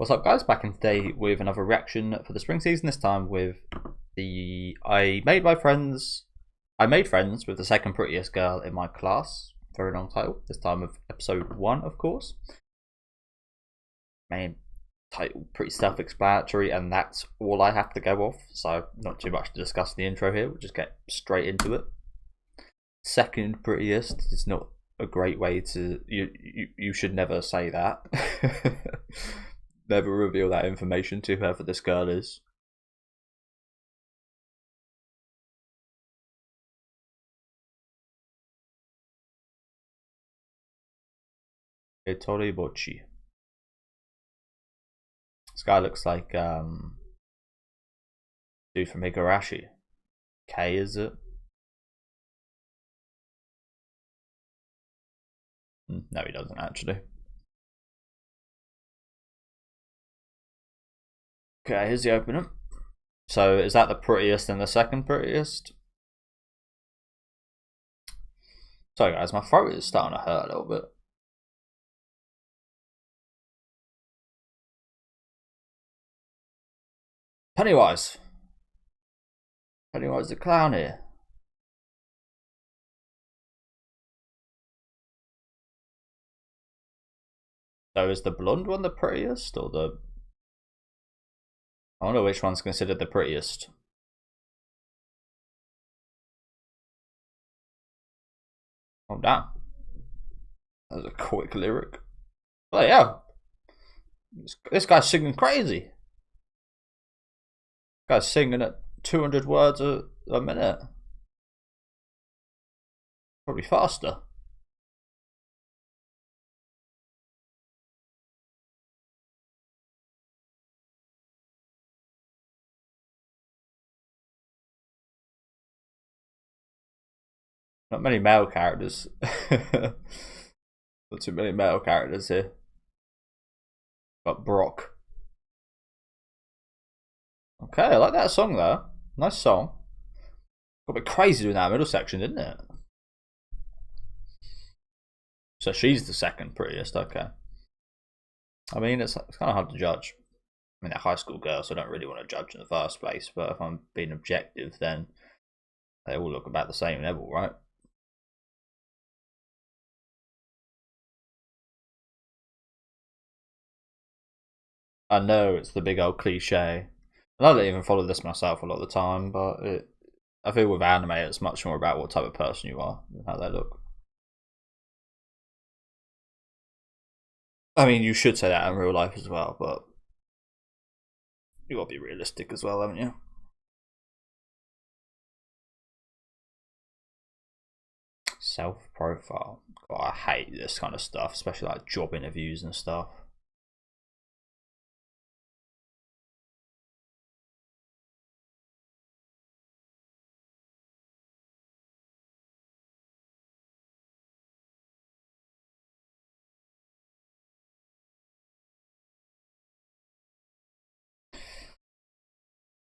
What's up, guys? Back in today with another reaction for the spring season. This time with I made friends with the second prettiest girl in my class. Very long title. This time of episode 1, of course. Main title pretty self-explanatory, and that's all I have to go off. So not too much to discuss in the intro here. We'll just get straight into it. Second prettiest is not a great way to you should never say that. Never reveal that information to whoever this girl is. Ettore Bocci. This guy looks like dude from Higurashi. K, is it? No, he doesn't actually. Okay, here's the opener. So is that the prettiest and the second prettiest? Sorry guys, my throat is starting to hurt a little bit. Pennywise. Pennywise the clown here. So is the blonde one the prettiest, or the... I wonder which one's considered the prettiest. Oh damn. That was a quick lyric. Oh yeah. This guy's singing crazy. This guy's singing at 200 words a minute. Probably faster. Not many male characters. Not too many male characters here. Got Brock. Okay, I like that song though. Nice song. Got a bit crazy in that middle section, didn't it? So she's the second prettiest, okay. I mean, it's kind of hard to judge. I mean, they're high school girls, so I don't really want to judge in the first place. But if I'm being objective, then they all look about the same level, right? I know it's the big old cliche. I don't even follow this myself a lot of the time, but I feel with anime, it's much more about what type of person you are and how they look. I mean, you should say that in real life as well, but you gotta be realistic as well, haven't you? Self-profile. God, I hate this kind of stuff, especially like job interviews and stuff.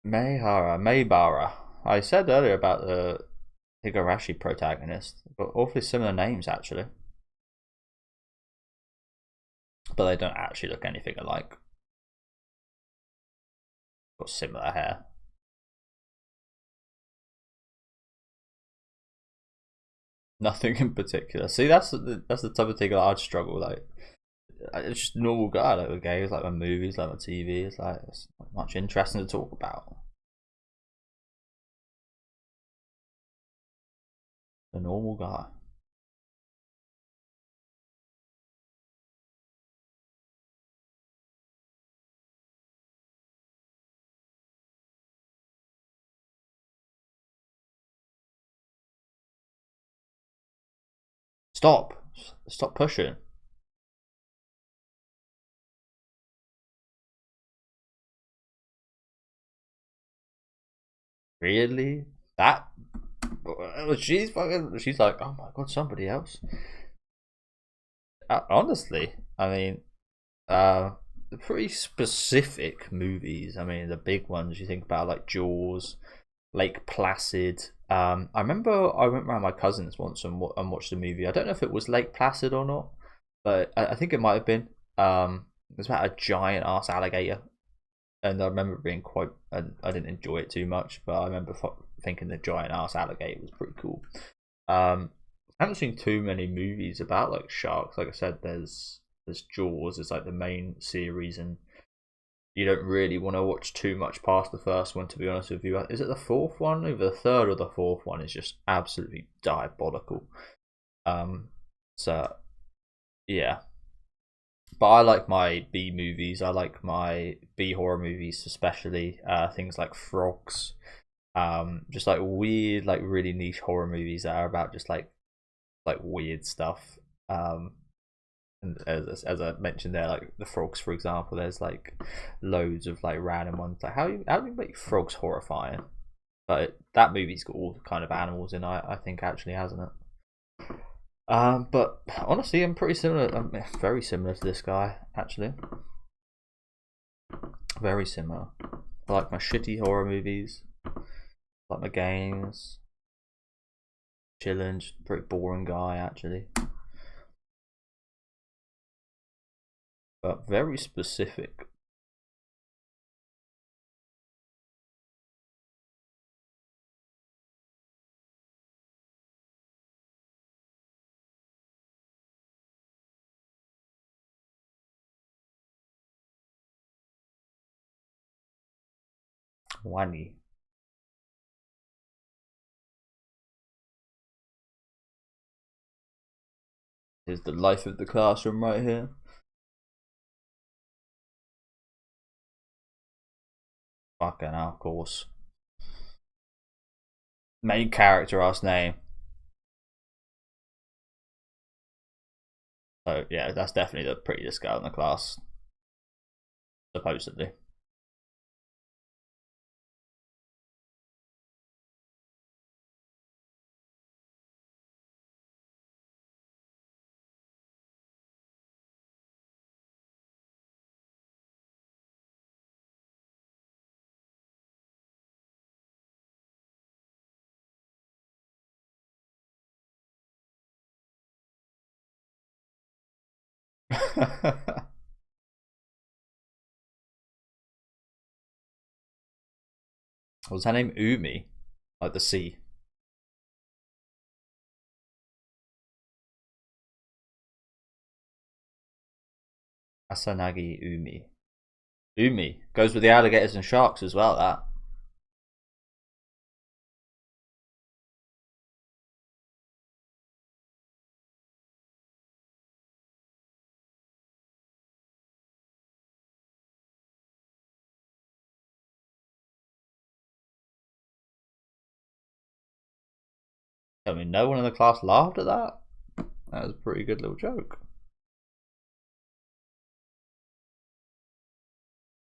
Maybara. I said earlier about the Higurashi protagonist, but awfully similar names actually. But they don't actually look anything alike. Got similar hair. Nothing in particular. See, that's the type of thing that I'd struggle with. Like, it's just a normal guy, like with games, like my movies, like my TV. It's like it's not much interesting to talk about. A normal guy. Stop pushing. Really? That? She's like, oh my god, somebody else. Honestly, I mean, pretty specific movies. I mean, the big ones you think about, like Jaws, Lake Placid. I remember I went around my cousins once and watched a movie. I don't know if it was Lake Placid or not, but I think it might have been. It's about a giant ass alligator, and I remember being quite. I didn't enjoy it too much, but I remember thinking the giant ass alligator was pretty cool. I haven't seen too many movies about like sharks. Like I said, there's Jaws is like the main series, and you don't really want to watch too much past the first one, to be honest with you. Is it the fourth one? Either the third or the fourth one is just absolutely diabolical. So yeah, but I like my B movies. I like my B horror movies, especially things like Frogs. Just like weird, like really niche horror movies that are about just like weird stuff. And as I mentioned there, like the frogs, for example, there's like loads of like random ones. Like how do you make frogs horrifying? But that movie's got all kind of animals in. I think actually, hasn't it? But honestly, I'm pretty similar. I'm very similar to this guy actually. Very similar. I like my shitty horror movies. I like my games. Chilling, just pretty boring guy actually. But very specific. Whiny. Here's the life of the classroom right here. Fucking hell, of course. Main character ass name. So yeah, that's definitely the prettiest girl in the class. Supposedly. Was her name Umi? Like the sea. Asanagi Umi. Umi goes with the alligators and sharks as well. That. I mean, no one in the class laughed at that. That was a pretty good little joke.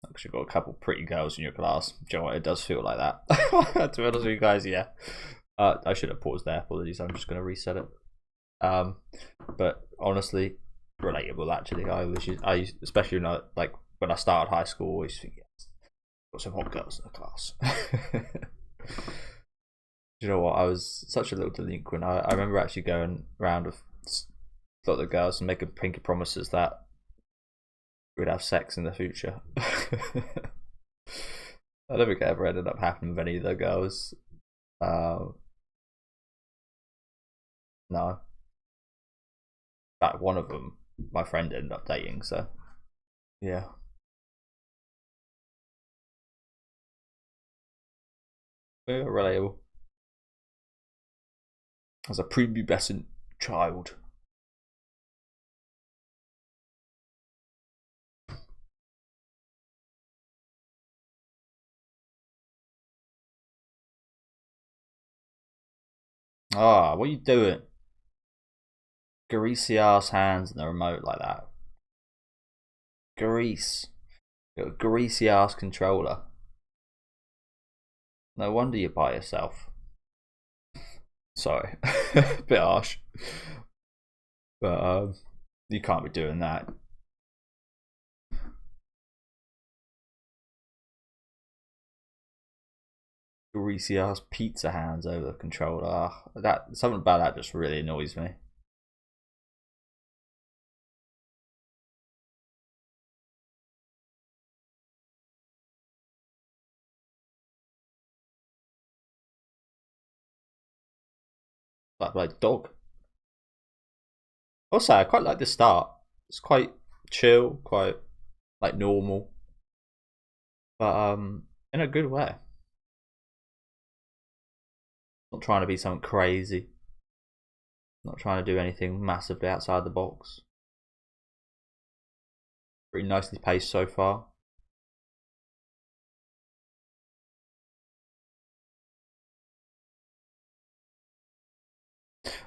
Actually, got a couple pretty girls in your class. Do you know what? It does feel like that. To be honest with you guys, yeah. I should have paused there. Apologies. I'm just going to reset it. But honestly, relatable. Actually, I especially like when I started high school, I always think, yes, got some hot girls in the class. You know what? I was such a little delinquent. I remember actually going around with a lot of the girls and making pinky promises that we'd have sex in the future. I don't think it ever ended up happening with any of the girls. No. In fact, one of them, my friend ended up dating, so yeah. Yeah, relatable. As a prepubescent child. Ah, what are you doing? Greasy ass hands in the remote like that. Grease. Got a greasy ass controller. No wonder you're by yourself. Sorry, bit harsh, but you can't be doing that. Greasy ass pizza hands over the controller. That something about that just really annoys me. like dog. Also, I quite like the start. It's quite chill, quite like normal, but in a good way. Not trying to be something crazy. Not trying to do anything massively outside the box. Pretty nicely paced so far.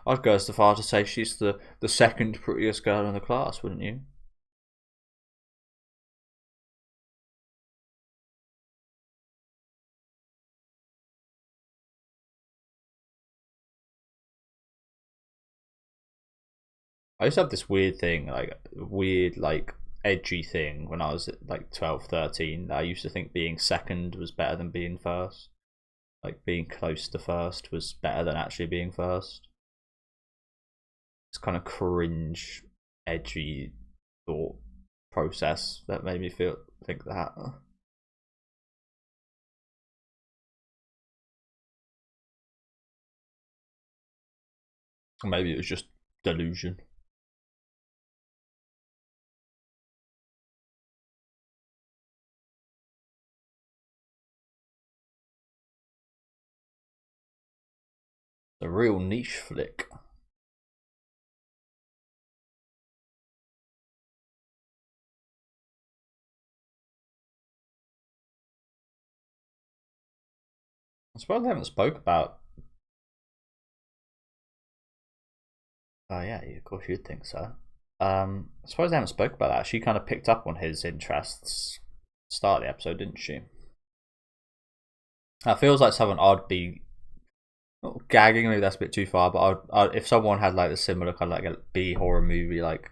I'd go so far to say she's the second prettiest girl in the class, wouldn't you? I used to have this weird thing, like edgy thing when I was like 12, 13. I used to think being second was better than being first. Like being close to first was better than actually being first. It's kind of cringe, edgy thought process that made me think that. Or maybe it was just delusion. A real niche flick. I suppose I haven't spoke about. Oh yeah, of course you'd think so. I suppose I haven't spoke about that. She kind of picked up on his interests start of the episode, didn't she? That feels like something I'd be not gagging. Maybe that's a bit too far, but if someone had like a similar kind of like a B horror movie like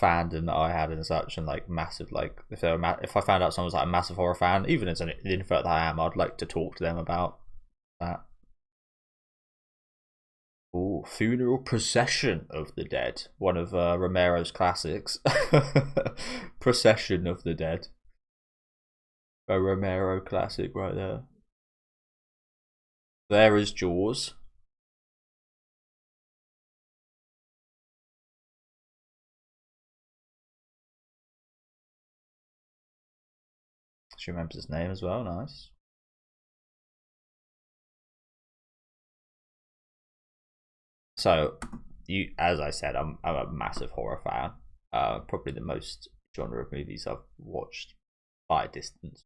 fandom that I had and such, and like massive like if I found out someone was like a massive horror fan, even as an introvert that I am, I'd like to talk to them about that. Oh, Funeral Procession of the Dead, one of Romero's classics. Procession of the Dead, a Romero classic right there. There is Jaws. She remembers his name as well. Nice. So, as I said, I'm a massive horror fan. Probably the most genre of movies I've watched by a distance.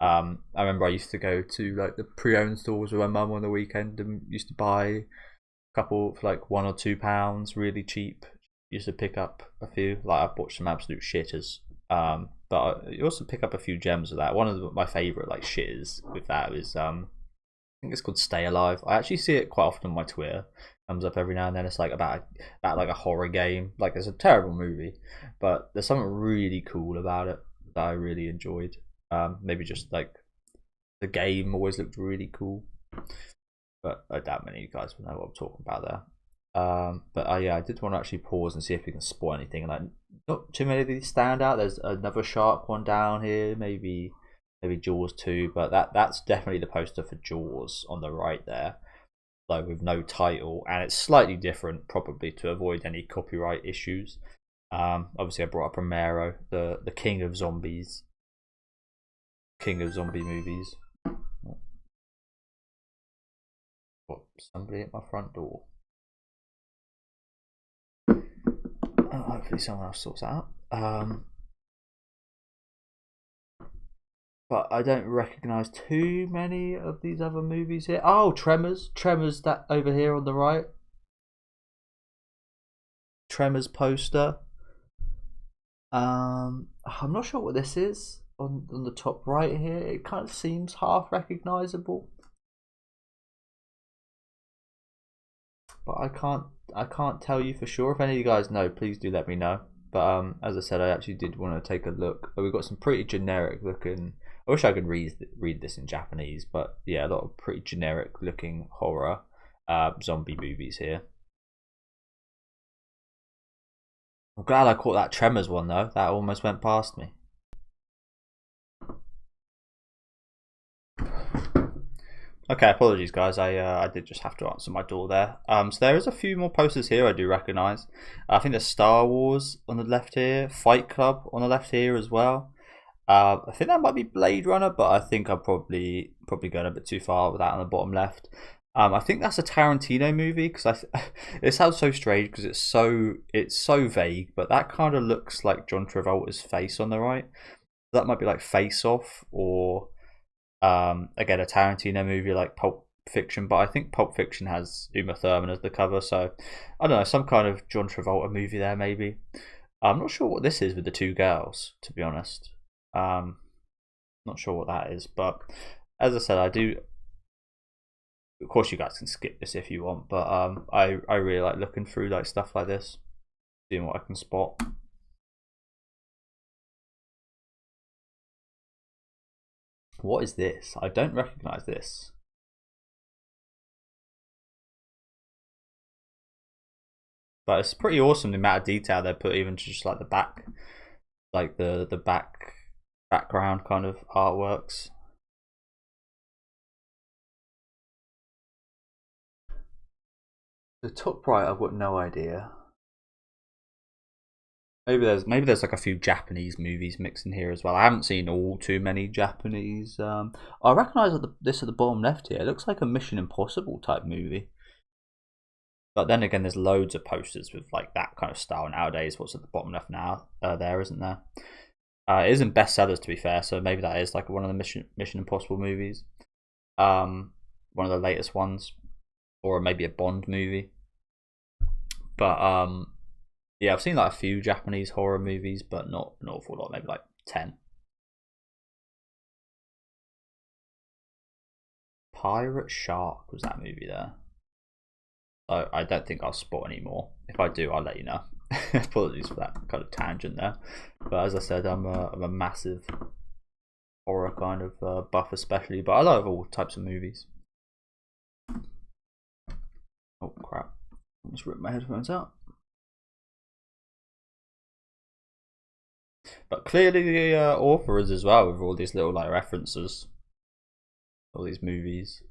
I remember I used to go to like the pre-owned stores with my mum on the weekend and used to buy a couple for like £1 or £2, really cheap. Used to pick up a few. Like I've bought some absolute shitters. But you also pick up a few gems of that. One of my favourite like shitters with that is I think it's called Stay Alive. I actually see it quite often on my Twitter. Comes up every now and then. It's like about like a horror game. Like it's a terrible movie, but there's something really cool about it that I really enjoyed. Maybe just like the game always looked really cool, but I doubt many of you guys will know what I'm talking about there. But yeah, I did want to actually pause and see if we can spot anything. Like, not too many of these stand out. There's another shark one down here, maybe Jaws 2, but that's definitely the poster for Jaws on the right there, like with no title, and it's slightly different, probably to avoid any copyright issues. Obviously, I brought up Romero, the king of zombies, king of zombie movies. Got somebody at my front door. Hopefully someone else sorts that out. But I don't recognise too many of these other movies here. Oh, Tremors. Tremors, that over here on the right. Tremors poster. I'm not sure what this is on the top right here. It kind of seems half recognisable, but I can't tell you for sure. If any of you guys know, please do let me know. But as I said, I actually did want to take a look. We've got some pretty generic looking. I wish I could read this in Japanese, but yeah, a lot of pretty generic looking horror zombie movies here. I'm glad I caught that Tremors one though. That almost went past me. Okay, apologies, guys. I did just have to answer my door there. So there is a few more posters here I do recognise. I think there's Star Wars on the left here, Fight Club on the left here as well. I think that might be Blade Runner, but I think I'm probably going a bit too far with that on the bottom left. I think that's a Tarantino movie because it sounds so strange because it's so vague, but that kind of looks like John Travolta's face on the right. That might be like Face Off or again a Tarantino movie like Pulp Fiction, but I think Pulp Fiction has Uma Thurman as the cover, so I don't know, some kind of John Travolta movie there maybe. I'm not sure what this is with the two girls, to be honest. Not sure what that is, but as I said, I do. Of course, you guys can skip this if you want, but I really like looking through like stuff like this, seeing what I can spot. What is this? I don't recognize this. But it's pretty awesome the amount of detail they put even to just like the back, like the background kind of artworks. The top right, I've got no idea. Maybe there's like a few Japanese movies mixed in here as well. I haven't seen all too many Japanese. I recognise this at the bottom left here. It looks like a Mission Impossible type movie. But then again, there's loads of posters with like that kind of style nowadays. What's at the bottom left now? There isn't there? It isn't bestsellers to be fair, so maybe that is like one of the Mission Impossible movies. One of the latest ones, or maybe a Bond movie. But yeah, I've seen like a few Japanese horror movies, but not an awful lot. Maybe like 10. Pirate Shark was that movie there? So I don't think I'll spot any more. If I do, I'll let you know. Apologies for that kind of tangent there. But as I said, I'm a massive horror kind of buff, especially. But I love all types of movies. Oh crap! I just ripped my headphones out. But clearly the author is as well with all these little like references, all these movies.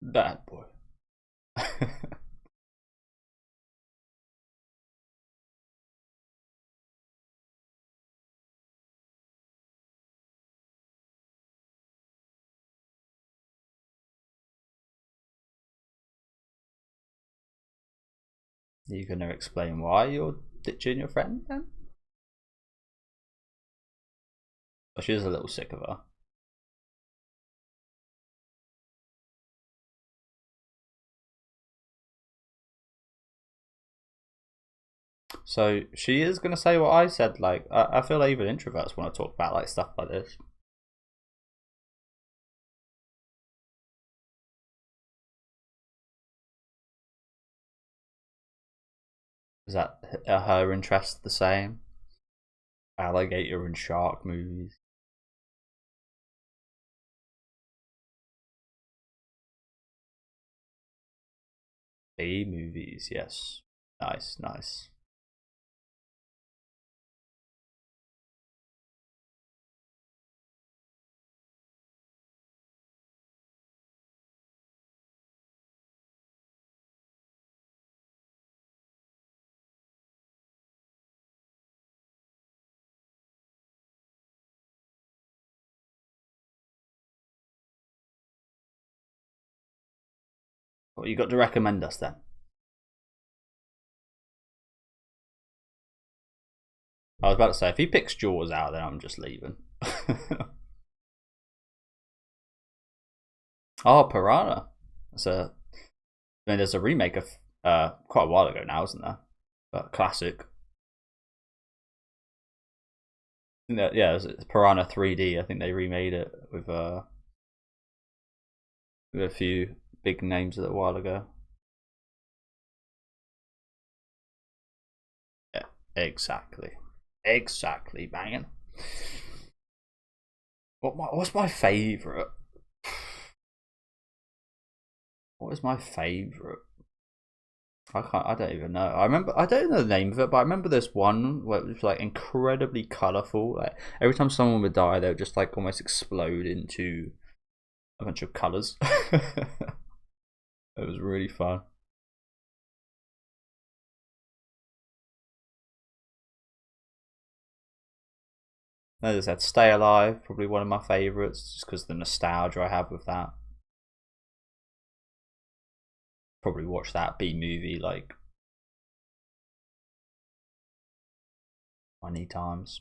Bad boy. Are you gonna explain why you're ditching your friend then? Oh, she is a little sick of her. So she is gonna say what I said. Like I feel like even introverts want to talk about like stuff like this. Is that her interest the same? Alligator and shark movies. B movies, yes. Nice, nice. What you got to recommend us then? I was about to say, if he picks Jaws out, then I'm just leaving. Oh, Piranha. There's a remake of quite a while ago now, isn't there? But classic. Yeah, it's Piranha 3D. I think they remade it with a big names a little while ago. Yeah, exactly. Exactly, man. What's my favourite? What is my favourite? I don't even know. I don't know the name of it, but I remember this one where it was like incredibly colourful. Like every time someone would die, they would just like almost explode into a bunch of colours. It was really fun. As I said, Stay Alive, probably one of my favourites, just because of the nostalgia I have with that. Probably watch that B movie like 20 times.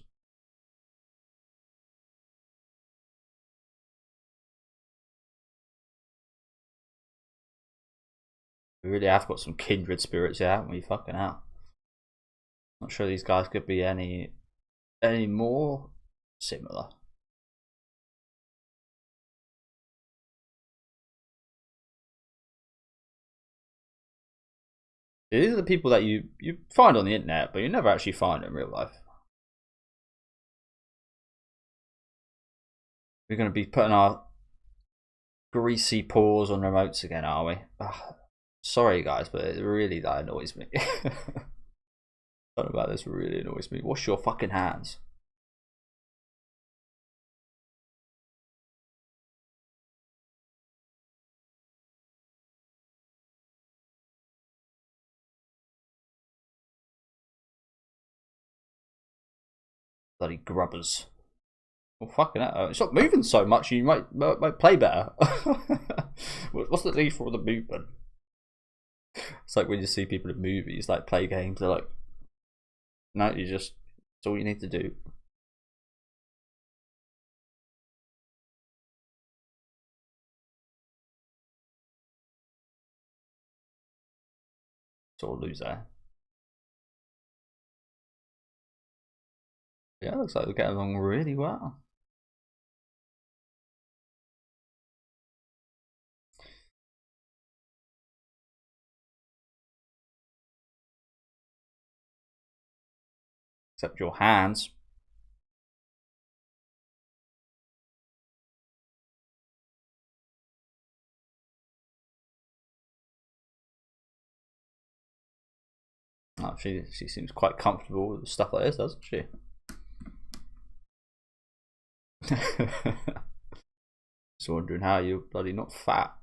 We really have got some kindred spirits here, haven't we? Fucking hell. Not sure these guys could be any more similar. These are the people that you find on the internet, but you never actually find in real life. We're going to be putting our greasy paws on remotes again, are we? Ugh, sorry, guys, but it really that annoys me. Something about this really annoys me. Wash your fucking hands. Bloody grubbers. Well, fucking hell. It's not moving so much, you might play better. What's the need for the movement? It's like when you see people in movies, like play games, they're like, no, it's all you need to do. Sort of loser. Yeah, looks like we're getting along really well. Except your hands. Oh, she seems quite comfortable with stuff like this, doesn't she? Just wondering how you're bloody not fat.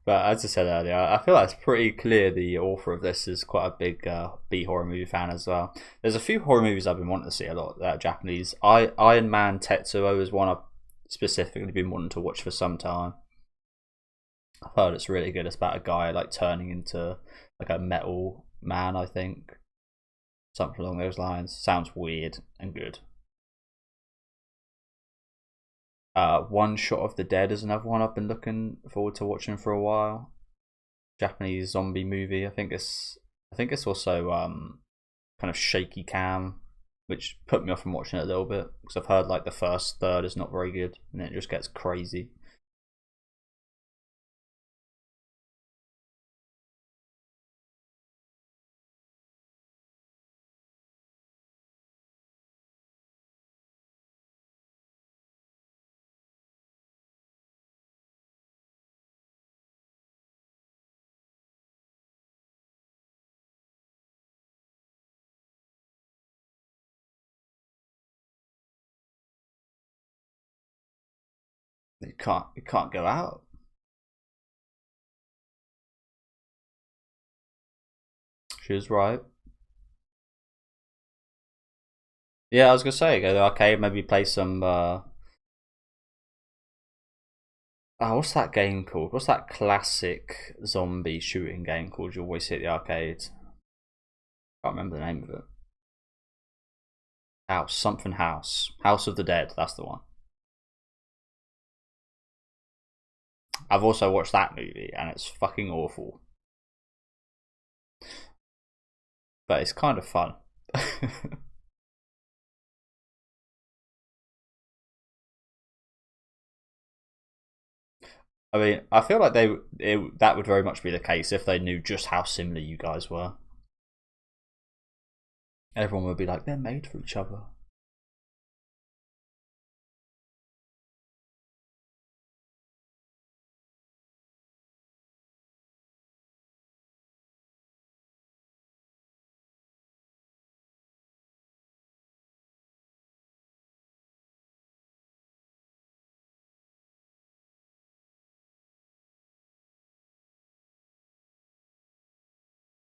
But as I said earlier, I feel like it's pretty clear the author of this is quite a big B horror movie fan as well. There's a few horror movies I've been wanting to see a lot that are Japanese. Iron Man Tetsuo is one I've specifically been wanting to watch for some time. I've heard it's really good. It's about a guy like turning into like a metal man, I think. Something along those lines. Sounds weird and good. One Shot of the Dead is another one I've been looking forward to watching for a while. Japanese zombie movie. I think it's also kind of shaky cam, which put me off from watching it a little bit because I've heard like the first third is not very good and then it just gets crazy. You can't go out. She was right. Yeah, I was gonna say go to the arcade, maybe play some. Oh, what's that game called? What's that classic zombie shooting game called? You always see at the arcades. Can't remember the name of it. House of the Dead. That's the one. I've also watched that movie, and it's fucking awful. But it's kind of fun. I mean, I feel like that would very much be the case if they knew just how similar you guys were. Everyone would be like, they're made for each other.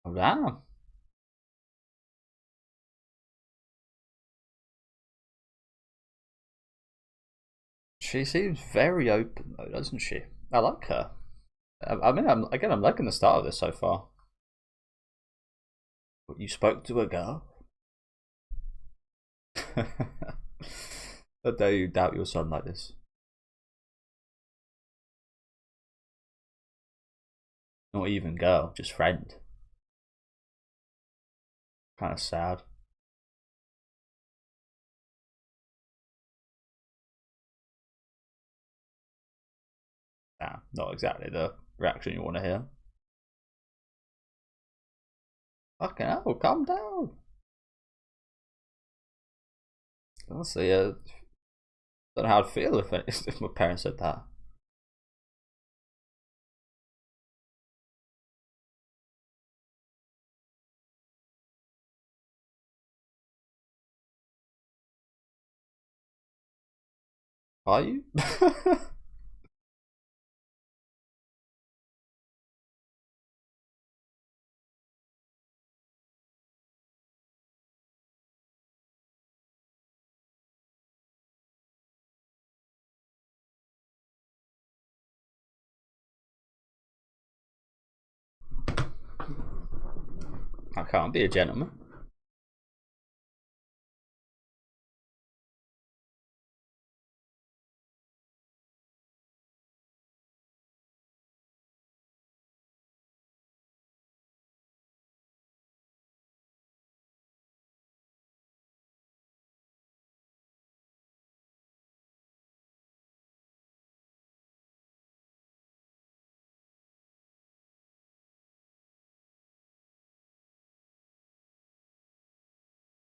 Oh, damn. She seems very open though, doesn't she? I like her. I mean, I'm liking the start of this so far. You spoke to a girl? How dare you doubt your son like this? Not even girl, just friend. Kind of sad. Nah, not exactly the reaction you want to hear. Fucking hell, calm down. Honestly, don't know how I'd feel if my parents said that. Are you? I can't be a gentleman.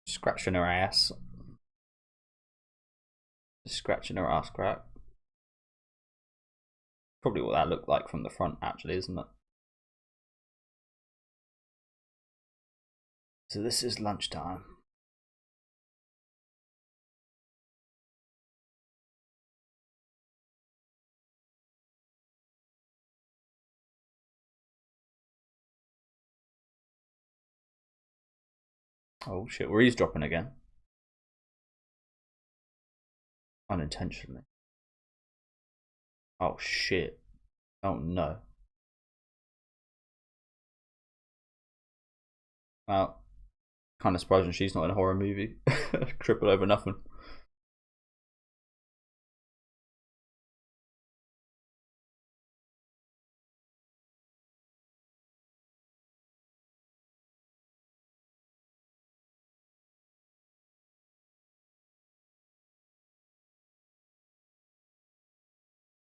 Scratching her ass. Scratching her ass crack. Probably what that looked like from the front, actually, isn't it? So this is lunchtime. Oh shit, we're eavesdropping again. Unintentionally. Oh shit. Oh no. Well, kind of surprising she's not in a horror movie. Triple over nothing.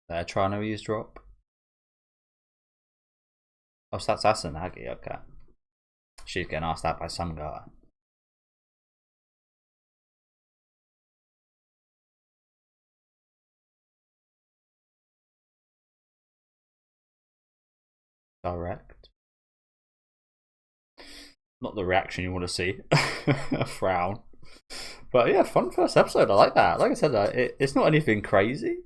They're trying to eavesdrop. Oh, so that's an Aggie, okay. She's getting asked that by some guy. Direct. Not the reaction you want to see. A frown. But yeah, fun first episode. I like that. Like I said, it's not anything crazy.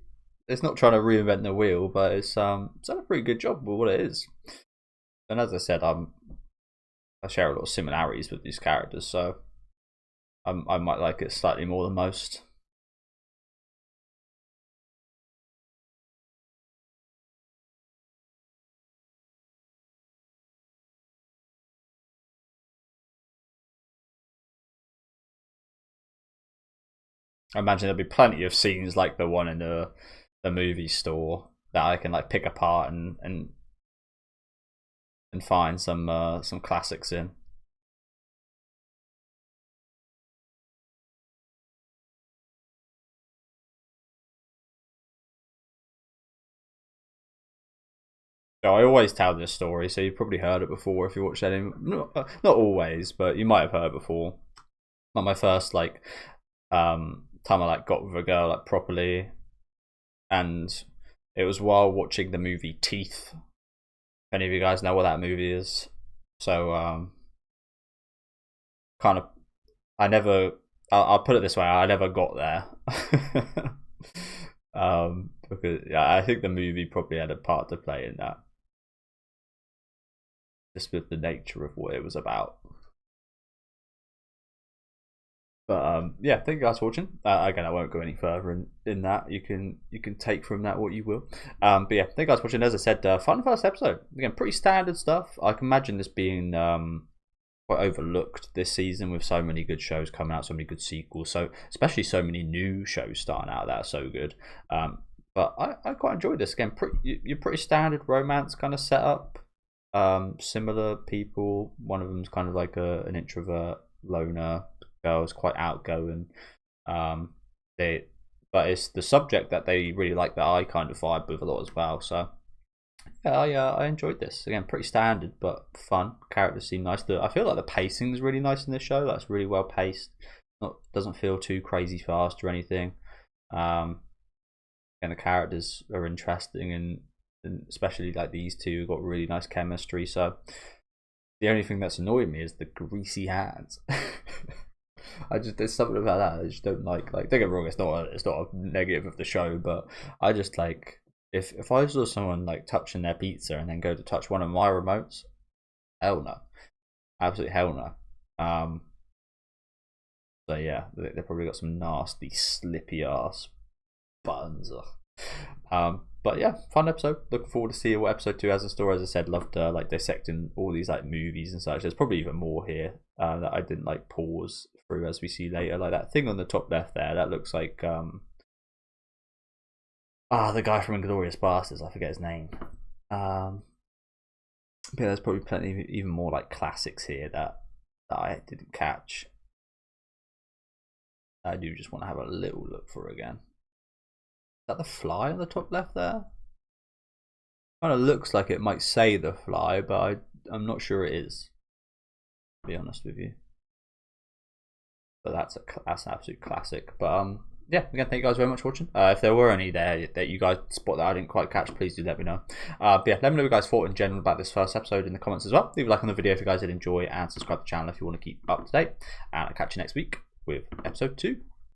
It's not trying to reinvent the wheel, but it's done a pretty good job with what it is. And as I said, I share a lot of similarities with these characters, so I might like it slightly more than most. I imagine there'll be plenty of scenes like the one in the movie store that I can like pick apart and find some classics in. So I always tell this story, so you've probably heard it before if you watched any. Not always, but you might have heard it before. Like my first like time I like got with a girl like properly, and it was while watching the movie Teeth. If any of you guys know what that movie is, so kind of I'll put it this way, I never got there. Because yeah, I think the movie probably had a part to play in that, just with the nature of what it was about. But yeah, thank you guys for watching. Again, I won't go any further in that. You can take from that what you will. But yeah, thank you guys for watching. As I said, fun first episode. Again, pretty standard stuff. I can imagine this being quite overlooked this season with so many good shows coming out, so many good sequels, so especially so many new shows starting out that are so good. But I quite enjoyed this. Again, you're pretty standard romance kind of setup. Similar people. One of them's kind of like an introvert loner. Girls quite outgoing. But it's the subject that they really like that I kind of vibe with a lot as well. So yeah, I enjoyed this. Again, pretty standard but fun. Characters seem nice. I feel like the pacing is really nice in this show. That's really well paced. Doesn't feel too crazy fast or anything. And the characters are interesting, and especially like these two have got really nice chemistry. So the only thing that's annoying me is the greasy hands. There's something about that I just don't like. Like, don't get me wrong, it's not a negative of the show, but I just like if I saw someone like touching their pizza and then go to touch one of my remotes, hell no, absolutely hell no. So yeah, they probably got some nasty slippy ass buttons. But yeah, fun episode. Looking forward to seeing what episode 2 has in store. As I said, loved like dissecting all these like movies and such. There's probably even more here that I didn't like pause through, as we see later. Like that thing on the top left there, that looks like the guy from Inglourious Basterds. I forget his name. But there's probably plenty even more like classics here that I didn't catch. I do just want to have a little look for again. Is that the fly on the top left there? Kind of looks like it might say the fly, but I'm not sure it is, to be honest with you. But that's an absolute classic. But yeah, again, thank you guys very much for watching. If there were any there that you guys spot that I didn't quite catch, please do let me know. But yeah, let me know what you guys thought in general about this first episode in the comments as well. Leave a like on the video if you guys did enjoy, and subscribe to the channel if you want to keep up to date. And I'll catch you next week with episode 2.